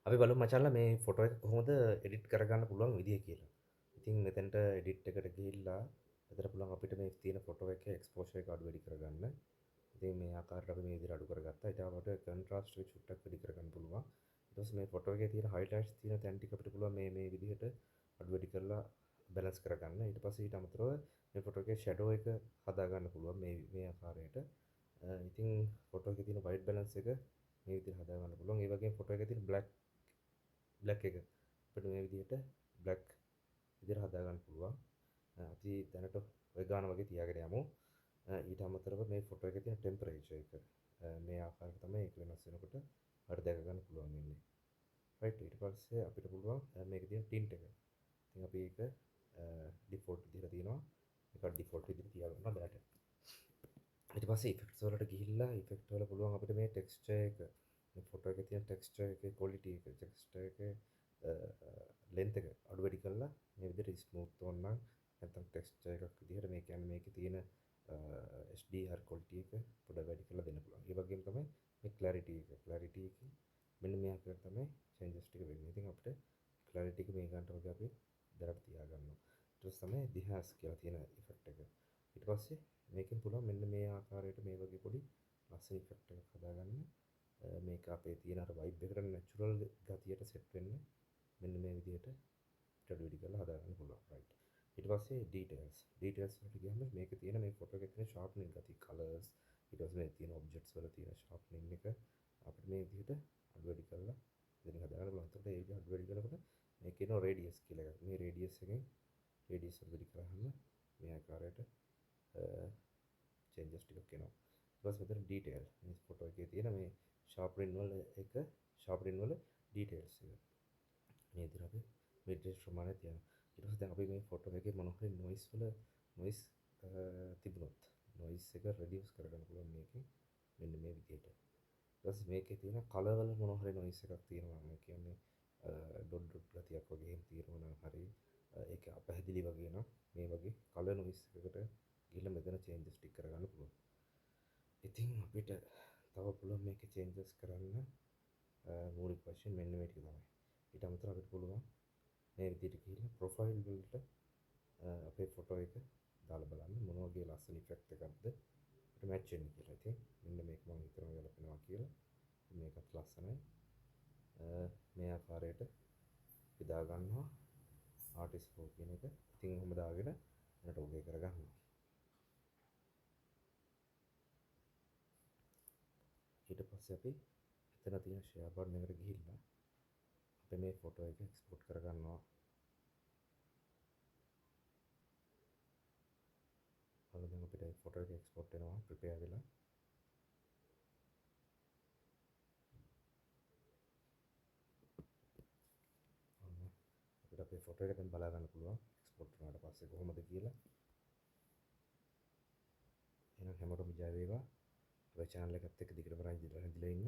අපි බලමු මචංලා මේ ෆොටෝ එක කොහොමද එඩිට් කරගන්න පුළුවන් විදිහ කියලා. ඉතින් මෙතෙන්ට එඩිට් එකට ගිහිල්ලා එතන පුළුවන් අපිට මේ තියෙන ෆොටෝ එකේ එක්ස්පෝෂර් එක අඩු වැඩි කරගන්න. ඉතින් මේ ආකාරයට අපි මේ විදිහට අඩු කරගත්තා. ඊට අපිට කන්ට්‍රාස්ට් එක චුට්ටක් වැඩි කරගන්න පුළුවන්. ඊට පස්සේ මේ ෆොටෝ එකේ තියෙන හයිලයිට්ස් තියෙන තැන් ටික අපිට පුළුවන් මේ විදිහට අඩු වැඩි කරලා බැලන්ස් කරගන්න. ඊට පස්සේ ඊට අමතරව මේ ෆොටෝ එකේ ෂැඩෝ එක හදාගන්න පුළුවන් මේ ආකාරයට. ඉතින් ෆොටෝ එකේ තියෙන වයිට් බැලන්ස් එක මේ විදිහට හදාගන්න පුළුවන්. ඒ වගේම ෆොටෝ එකේ තියෙන බ්ලැක් එක අපිට මේ විදිහට බ්ලැක් විදිහට හදාගන්න පුළුවන්. අපි දැනට ඔය ගාන වගේ තියාගෙන යමු. ඊට අමතරව මේ ෆොටෝ එකේ තියෙන ටෙම්පරේචර් එක මේ ආකාරයට තමයි ඒක වෙනස් වෙනකොට අපිට දැක ගන්න පුළුවන් වෙන්නේ. රයිට්. ඊට පස්සේ අපිට පුළුවන් මේකේ තියෙන ටින්ට් එක. ඉතින් අපි ඒක ඩිෆෝල්ට් විදිහට තියෙනවා. ඒක ඩිෆෝල්ට් විදිහට තියාගන්නවා දැනට. ඊට පස්සේ ඉෆෙක්ට්ස් වලට ගිහිල්ලා ඉෆෙක්ට් වල පුළුවන් අපිට මේ ටෙක්ස්චර් එක මේ ෆොටෝ එකේ තියෙන ටෙක්ස්චර් එකේ ක්වොලිටි එක ටෙක්ස්චර් එකේ ලෙන්ත් එක අඩු වැඩි කරලා මේ විදිහට ස්මූත් තෝන් නම් නැත්නම් ටෙක්ස්චර් එකක් විදිහට මේ කියන්නේ මේකේ තියෙන HDR ක්වොලිටි එක පොඩ්ඩක් වැඩි කරලා දෙන්න පුළුවන්. ඒ වගේම තමයි මේ ක්ලැරිටි එක මෙන්න මේ ආකාරයට තමයි චේන්ජස් ටික වෙන්නේ. ඉතින් අපිට ක්ලැරිටි එක මේ ගන්නට වගේ අපි දැනට තියාගන්නවා. ඊට පස්සේ තමයි දිහාස් කියලා තියෙන ඉෆෙක්ට් එක. ඊට පස්සේ මේකෙන් පුළුවන් මෙන්න මේ ආකාරයට මේ වගේ පොඩි ලස්සන ඉෆෙක්ට් එකක් හදාගන්න. මේක අපේ තියෙන අර වයිබ් එකට නැචරල් ගතියට සෙට් වෙන්න මෙන්න මේ විදිහට ටඩු වැඩි කරලා හදාගන්න පුළුවන්. රයිට්. ඊට පස්සේ ඩීටේල්ස් වලට ගියාම මේකේ තියෙන මේ ෆොටෝ එකේ තියෙන ෂාර්ප්නින් ගතිය, කලර්ස්, ඊට පස්සේ මේ තියෙන ඔබ්ජෙක්ට්ස් වල තියෙන ෂාර්ප්නින් එක අපිට මේ විදිහට අඩු වැඩි කරලා ඉතින් හදාගන්න පුළුවන්. එතකොට ඒ විදිහට අඩු වැඩි කරනකොට මේකේ තියෙන රේඩියස් කියලා එකක්. මේ රේඩියස් එකෙන් රේඩියස් වල වැඩි කරාම මේ ආකාරයට චේන්ජස් ටිකක් එනවා. ඊට පස්සේ මෙතන ඩීටේල් මේ ෆොටෝ එකේ තියෙන මේ ෂාප්රින් වල ඩීටේල්ස් එක. මේ විදිහට අපි මිඩ් ප්‍රමාණය තියනවා. ඊට පස්සේ දැන් අපි මේ ෆොටෝ එකේ මොනවා හරි නොයිස් තිබුණොත් නොයිස් එක රෙඩියුස් කරගන්න පුළුවන් මේකෙන් මෙන්න මේ විදිහට. ඊට පස්සේ මේකේ තියෙන කලර් වල මොනවා හරි නොයිස් එකක් තියෙනවා නම් ඒ කියන්නේ ඩොට් ගතියක් වගේ එහෙම තියෙනවා නම් හරි ඒක අපැහැදිලි වගේ නම් මේ වගේ කලර් නොයිස් එකකට ගිහිල්ලා මෙතන චේන්ජස් ටික කරගන්න පුළුවන්. ඉතින් අපිට තව පුළුවන් මේකේ චේන්ජස් කරන්න මූලික වශයෙන් මෙන්න මේ ටික තමයි. ඊට අමතරව අපිට පුළුවන් මේ විදිහට ගිහිල්ලා ප්‍රොෆයිල් වලට අපේ ෆොටෝ එක දාලා බලන්න මොන වගේ ලස්සන ඉෆෙක්ට් එකක්ද අපිට මැච් වෙන්නේ කියලා. ඉතින් මෙන්න මේක මම හිතනවා ගැලපෙනවා කියලා. මේකත් ලස්සනයි. මේ ආකාරයට අපි දා ගන්නවා ආටිස්ට් ෆෝ කියන එක. ඉතින් ඔහොම දාගෙන එනට ඕකේ කරගන්නවා. ඊට පස්සේ අපි එතන තියෙන ෂෙයා බටන් එකට ගිහිල්ලා අපි මේ ෆොටෝ එක එක්ස්පෝර්ට් කරගන්නවා. අද දැන් අපිට ෆොටෝ එක එක්ස්පෝර්ට් වෙනවා ප්‍රිපෙයාර් වෙලා. ඔන්න අපිට අපේ ෆොටෝ එක දැන් බලා ගන්න පුළුවන් එක්ස්පෝර්ට් වුණාට පස්සේ කොහොමද කියලා. එහෙනම් හැමෝටම ජය වේවා. අපේ channel එකත් එක්ක දිගටම රැඳිලා ඉන්න.